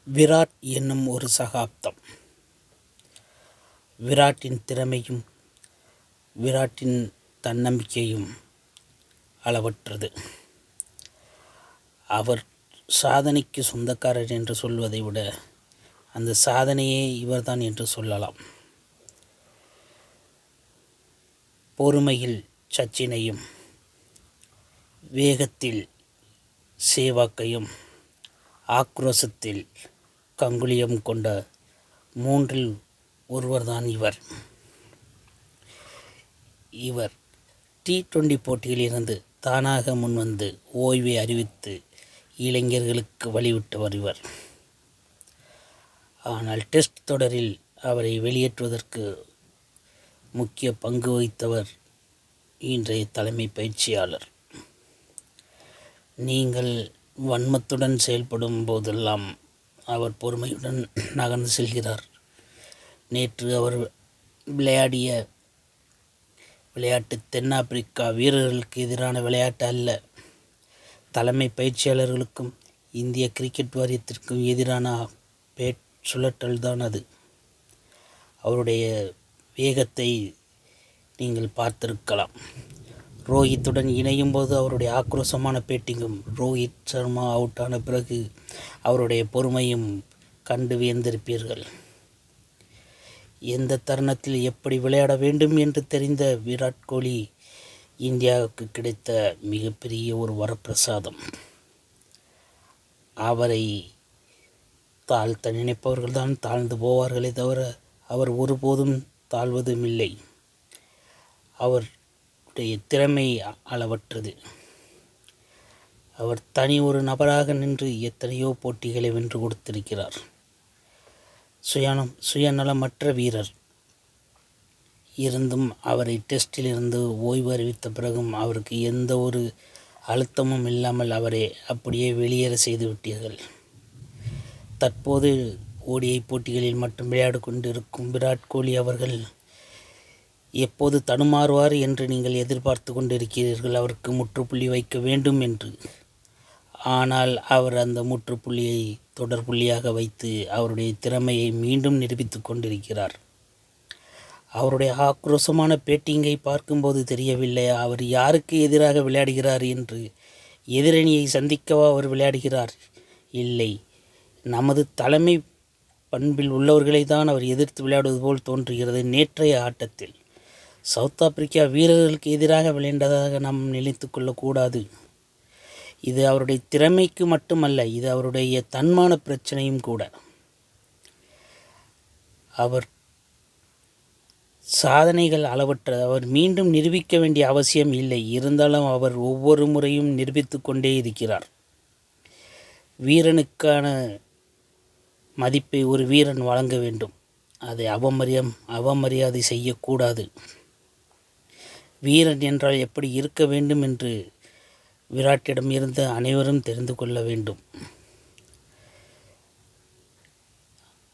விராட் என்னும் ஒரு சகாப்தம். விராட்டின் திறமையும் விராட்டின் தன்னம்பிக்கையும் அளவற்றது. அவர் சாதனைக்கு சொந்தக்காரர் என்று சொல்வதை விட அந்த சாதனையே இவர்தான் என்று சொல்லலாம். பொறுமையில் சச்சினையும், வேகத்தில் சேவாக்கையும், ஆக்ரோஷத்தில் கங்குலியும் கொண்ட மூன்றில் ஒருவர்தான் இவர். இவர் T20 போட்டியில் இருந்து தானாக முன்வந்து ஓய்வை அறிவித்து இளைஞர்களுக்கு வழிவிட்டவர் இவர். ஆனால் டெஸ்ட் தொடரில் அவரை வெளியேற்றுவதற்கு முக்கிய பங்கு வகித்தவர் இன்றைய தலைமை பயிற்சியாளர். நீங்கள் வன்மத்துடன் செயல்படும் போதெல்லாம் அவர் பொறுமையுடன் நகர்ந்து செல்கிறார். நேற்று அவர் விளையாடிய விளையாட்டு தென்னாப்பிரிக்கா வீரர்களுக்கு எதிரான விளையாட்டு அல்ல, தலைமை பயிற்சியாளர்களுக்கும் இந்திய கிரிக்கெட் வாரியத்திற்கும் எதிரான பேட் சுழற்றல்தான் அது. அவருடைய வேகத்தை நீங்கள் பார்த்திருக்கலாம். ரோஹித்துடன் இணையும் போது அவருடைய ஆக்ரோஷமான பேட்டிங்கும், ரோஹித் சர்மா அவுட் ஆன பிறகு அவருடைய பொறுமையும் கண்டு வியந்திருப்பீர்கள். எந்த தருணத்தில் எப்படி விளையாட வேண்டும் என்று தெரிந்த விராட் கோலி இந்தியாவுக்கு கிடைத்த மிகப்பெரிய ஒரு வரப்பிரசாதம். அவரை தாழ்த்த நினைப்பவர்கள்தான் தாழ்ந்து போவார்களே தவிர அவர் ஒருபோதும் தாழ்வதும் இல்லை. அவருடைய திறமை அளவற்றது. அவர் தனி ஒரு நபராக நின்று எத்தனையோ போட்டிகளை வென்று கொடுத்திருக்கிறார். சுயநலமற்ற வீரர் இருந்தும் அவரை டெஸ்டில் இருந்து ஓய்வு அறிவித்த பிறகும் அவருக்கு எந்த ஒரு அழுத்தமும் இல்லாமல் அவரை அப்படியே வெளியேற செய்து விட்டீர்கள். தற்போது ஓடிஐ போட்டிகளில் மட்டும் விளையாடு கொண்டிருக்கும் விராட் கோலி அவர்கள் எப்போது தடுமாறுவார் என்று நீங்கள் எதிர்பார்த்து கொண்டிருக்கிறீர்கள், அவருக்கு முற்றுப்புள்ளி வைக்க வேண்டும் என்று. ஆனால் அவர் அந்த முற்றுப்புள்ளியை தொடர்புள்ளியாக வைத்து அவருடைய திறமையை மீண்டும் நிரூபித்து கொண்டிருக்கிறார். அவருடைய ஆக்ரோஷமான பேட்டிங்கை பார்க்கும்போது தெரியவில்லை அவர் யாருக்கு எதிராக விளையாடுகிறார் என்று. எதிரணியை சந்திக்கவா அவர் விளையாடுகிறார்? இல்லை, நமது தலைமை பண்பில் உள்ளவர்களை தான் அவர் எதிர்த்து விளையாடுவது போல் தோன்றுகிறது. நேற்றைய ஆட்டத்தில் சவுத் ஆப்பிரிக்கா வீரர்களுக்கு எதிராக விளையாண்டதாக நாம் நினைத்து கொள்ளக்கூடாது. இது அவருடைய திறமைக்கு மட்டுமல்ல, இது அவருடைய தன்மான பிரச்சனையும் கூட. அவர் சாதனைகள் அளவற்றது. அவர் மீண்டும் நிரூபிக்க வேண்டிய அவசியம் இல்லை. இருந்தாலும் அவர் ஒவ்வொரு முறையும் நிரூபித்து கொண்டே இருக்கிறார். வீரனுக்கான மதிப்பை ஒரு வீரன் வழங்க வேண்டும். அதை அவமரியாதை செய்யக்கூடாது. வீரன் என்றால் எப்படி இருக்க வேண்டும் என்று விராட்டிடம் இருந்து அனைவரும் தெரிந்து கொள்ள வேண்டும்.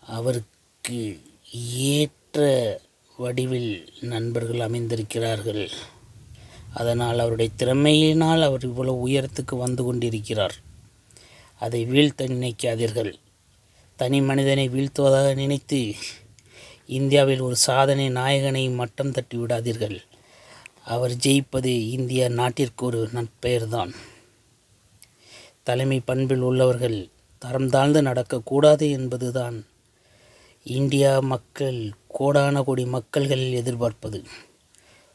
அவருக்கு ஏற்ற வடிவில் நண்பர்கள் அமைந்திருக்கிறார்கள். அதனால் அவருடைய திறமையினால் அவர் இவ்வளவு உயரத்துக்கு வந்து கொண்டிருக்கிறார். அதை வீழ்த்த நினைக்காதீர்கள். தனி மனிதனை வீழ்த்துவதாக நினைத்து இந்தியாவில் ஒரு சாதனை நாயகனை மட்டம் தட்டி விடாதீர்கள். அவர் ஜெயிப்பது இந்திய நாட்டிற்கு ஒரு நற்பெயர்தான். தலைமை பண்பில் உள்ளவர்கள் தரம் தாழ்ந்து நடக்கக்கூடாது என்பதுதான் இந்தியா மக்கள், கோடான கோடி மக்கள்கள் எதிர்பார்ப்பது.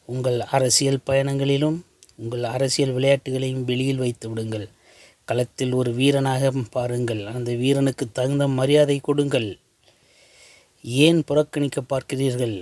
உங்கள் அரசியல் பயணங்களிலும் உங்கள் அரசியல் விளையாட்டுகளையும் வெளியில் வைத்து விடுங்கள். களத்தில் ஒரு வீரனாக பாருங்கள். அந்த வீரனுக்கு தகுந்த மரியாதை கொடுங்கள். ஏன் புறக்கணிக்க பார்க்கிறீர்கள்?